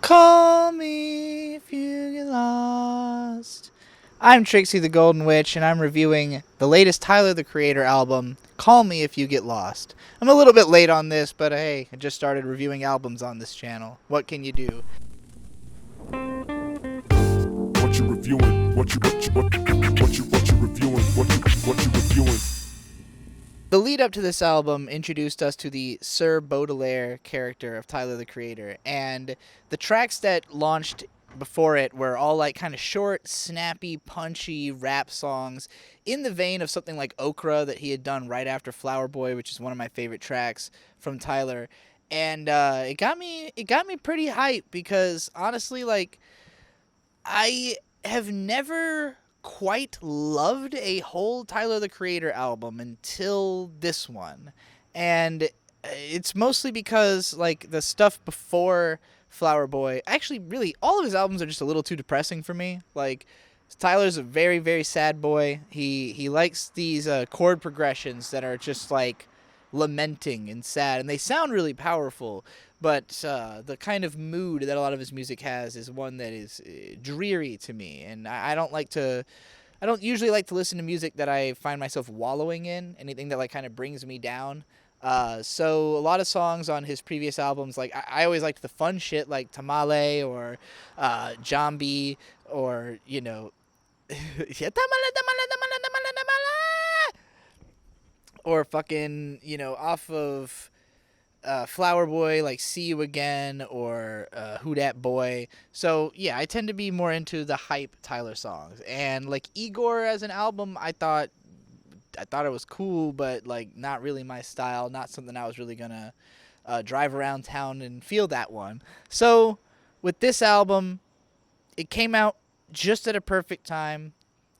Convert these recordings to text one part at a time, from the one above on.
Call me if you get lost. I'm Trixie the Golden Witch, and I'm reviewing the latest Tyler the Creator album, Call Me If You Get Lost. I'm a little bit late on this, but hey, I just started reviewing albums on this channel. What can you do? What you reviewing? What you reviewing? What you reviewing? The lead up to this album introduced us to the Sir Baudelaire character of Tyler the Creator, and the tracks that launched before it were all like kind of short, snappy, punchy rap songs in the vein of something like Okra that he had done right after Flower Boy, which is one of my favorite tracks from Tyler. And it got me pretty hyped because honestly, like, I have never quite loved a whole Tyler the Creator album until this one. And it's mostly because like the stuff before Flower Boy, actually really all of his albums are just a little too depressing for me. Like Tyler's a very very sad boy. He likes these chord progressions that are just like lamenting and sad, and they sound really powerful, but the kind of mood that a lot of his music has is one that is dreary to me, and I don't like to. I don't usually like to listen to music that I find myself wallowing in, anything that like kind of brings me down. So a lot of songs on his previous albums, like I always liked the fun shit like Tamale or Jambi or or fucking off of Flower Boy, like See You Again, or Who Dat Boy. So, yeah, I tend to be more into the hype Tyler songs. And, like, Igor as an album, I thought it was cool, but, like, not really my style. Not something I was really gonna drive around town and feel that one. So, with this album, it came out just at a perfect time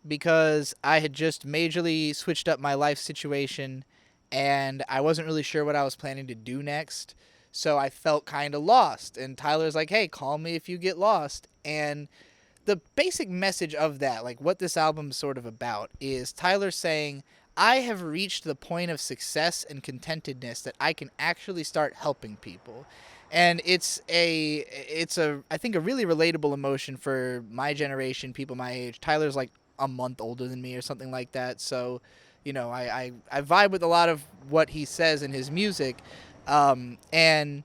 because I had just majorly switched up my life situation and I wasn't really sure what I was planning to do next. So I felt kind of lost. And Tyler's like, hey, call me if you get lost. And the basic message of that, like what this album's sort of about, is Tyler saying, I have reached the point of success and contentedness that I can actually start helping people. And it's I think a really relatable emotion for my generation, people my age. Tyler's like a month older than me or something like that. So, I vibe with a lot of what he says in his music. And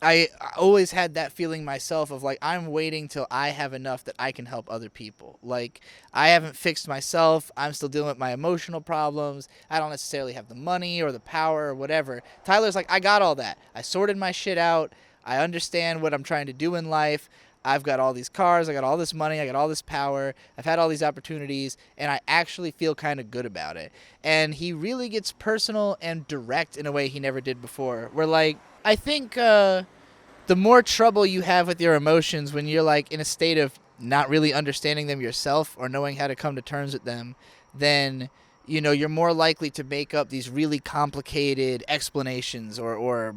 I always had that feeling myself of like, I'm waiting till I have enough that I can help other people. Like, I haven't fixed myself. I'm still dealing with my emotional problems. I don't necessarily have the money or the power or whatever. Tyler's like, I got all that. I sorted my shit out. I understand what I'm trying to do in life. I've got all these cars, I got all this money, I got all this power, I've had all these opportunities, and I actually feel kind of good about it. And he really gets personal and direct in a way he never did before. Where, like, I think the more trouble you have with your emotions when you're, like, in a state of not really understanding them yourself or knowing how to come to terms with them, then you're more likely to make up these really complicated explanations or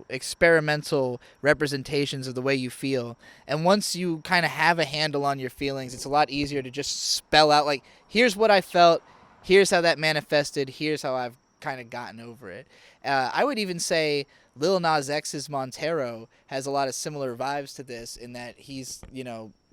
experimental representations of the way you feel. And once you kind of have a handle on your feelings, it's a lot easier to just spell out, like, here's what I felt, here's how that manifested, here's how I've kind of gotten over it. I would even say Lil Nas X's Montero has a lot of similar vibes to this in that he's,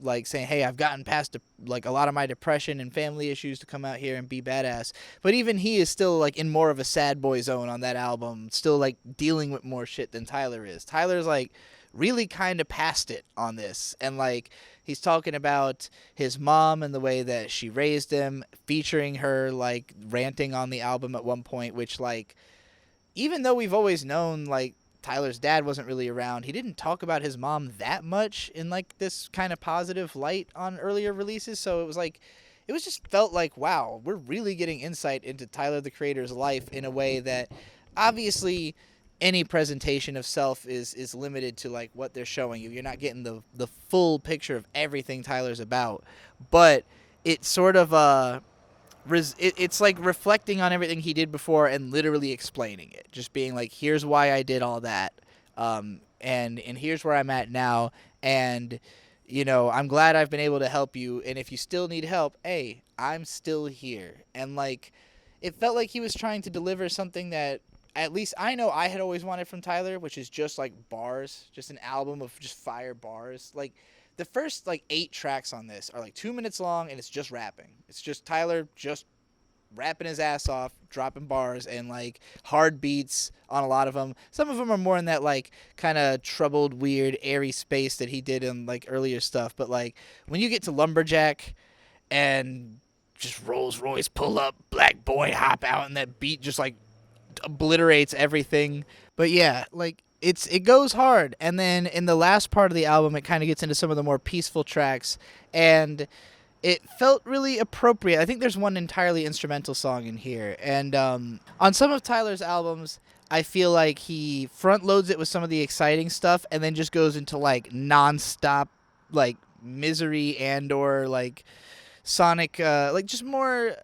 like saying, hey, I've gotten past like a lot of my depression and family issues to come out here and be badass. But even he is still like in more of a sad boy zone on that album, still like dealing with more shit than Tyler is. Tyler's like really kind of past it on this, and like he's talking about his mom and the way that she raised him, featuring her like ranting on the album at one point, which, like, even though we've always known like Tyler's dad wasn't really around, he didn't talk about his mom that much in like this kind of positive light on earlier releases. So it was just felt like, wow, we're really getting insight into Tyler the Creator's life in a way that obviously any presentation of self is limited to like what they're showing you. You're not getting the full picture of everything Tyler's about, but it sort of it's like reflecting on everything he did before and literally explaining it, just being like, here's why I did all that, and here's where I'm at now, and I'm glad I've been able to help you, and if you still need help, hey, I'm still here. And like, it felt like he was trying to deliver something that at least I know I had always wanted from Tyler, which is just like bars, just an album of just fire bars. Like the first like 8 tracks on this are like 2 minutes long and it's just rapping. It's just Tyler just rapping his ass off, dropping bars and like hard beats on a lot of them. Some of them are more in that like kind of troubled, weird, airy space that he did in like earlier stuff. But like when you get to Lumberjack and just Rolls Royce pull up, black boy hop out, and that beat just like obliterates everything. But yeah, like it goes hard, and then in the last part of the album, it kind of gets into some of the more peaceful tracks, and it felt really appropriate. I think there's one entirely instrumental song in here, and on some of Tyler's albums, I feel like he front loads it with some of the exciting stuff, and then just goes into like nonstop like misery and or like sonic like just more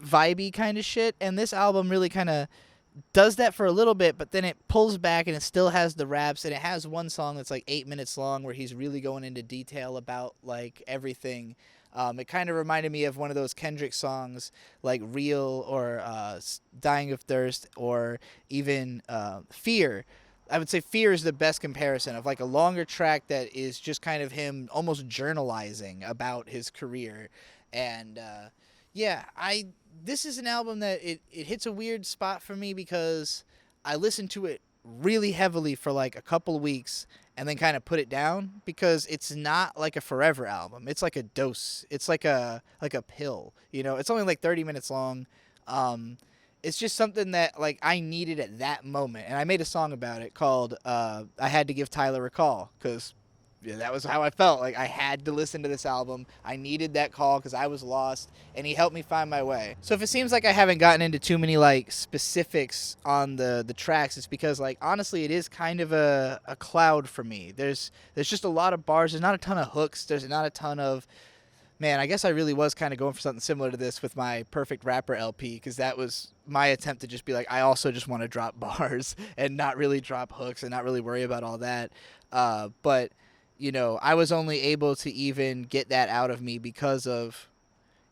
vibey kind of shit. And this album really kind of does that for a little bit, but then it pulls back and it still has the raps, and it has one song that's like 8 minutes long where he's really going into detail about like everything. It kind of reminded me of one of those Kendrick songs like Real or Dying of Thirst or even Fear. I would say Fear is the best comparison of like a longer track that is just kind of him almost journalizing about his career. And yeah, this is an album that it hits a weird spot for me because I listened to it really heavily for like a couple weeks and then kind of put it down because it's not like a forever album. It's like a dose. It's like a pill. You know, it's only like 30 minutes long. It's just something that like I needed at that moment, and I made a song about it called "I Had to Give Tyler a Call" because yeah, that was how I felt. Like I had to listen to this album. I needed that call because I was lost, and he helped me find my way. So if it seems like I haven't gotten into too many like specifics on the tracks, it's because like honestly, it is kind of a cloud for me. There's just a lot of bars. There's not a ton of hooks. There's not a ton of man. I guess I really was kind of going for something similar to this with my Perfect Rapper LP because that was my attempt to just be like I also just want to drop bars and not really drop hooks and not really worry about all that. But you know, I was only able to even get that out of me because of,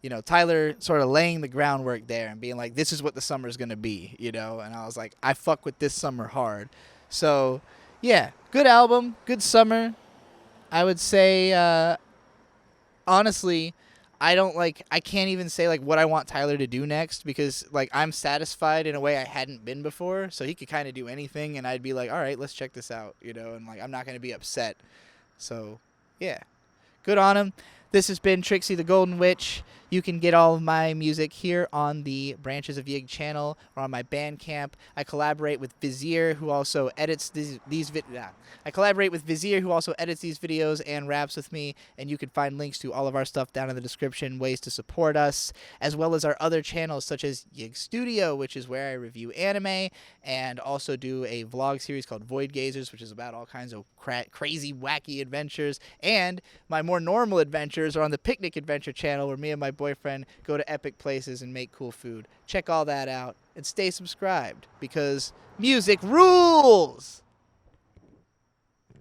you know, Tyler sort of laying the groundwork there and being like, this is what the summer's going to be, you know? And I was like, I fuck with this summer hard. So, yeah, good album, good summer. I would say, honestly, I can't even say like what I want Tyler to do next because like I'm satisfied in a way I hadn't been before. So he could kind of do anything and I'd be like, all right, let's check this out, you know? And like, I'm not going to be upset. So, yeah, good on him. This has been Trixie the Golden Witch. You can get all of my music here on the Branches of Ygg channel or on my Bandcamp. I collaborate with Vizier, who also edits I collaborate with Vizier, who also edits these videos and raps with me. And you can find links to all of our stuff down in the description, ways to support us, as well as our other channels such as Ygg Studio, which is where I review anime, and also do a vlog series called Void Gazers, which is about all kinds of crazy, wacky adventures. And my more normal adventures are on the Picnic Adventure channel, where me and my boyfriend go to epic places and make cool food. Check all that out and stay subscribed because music rules!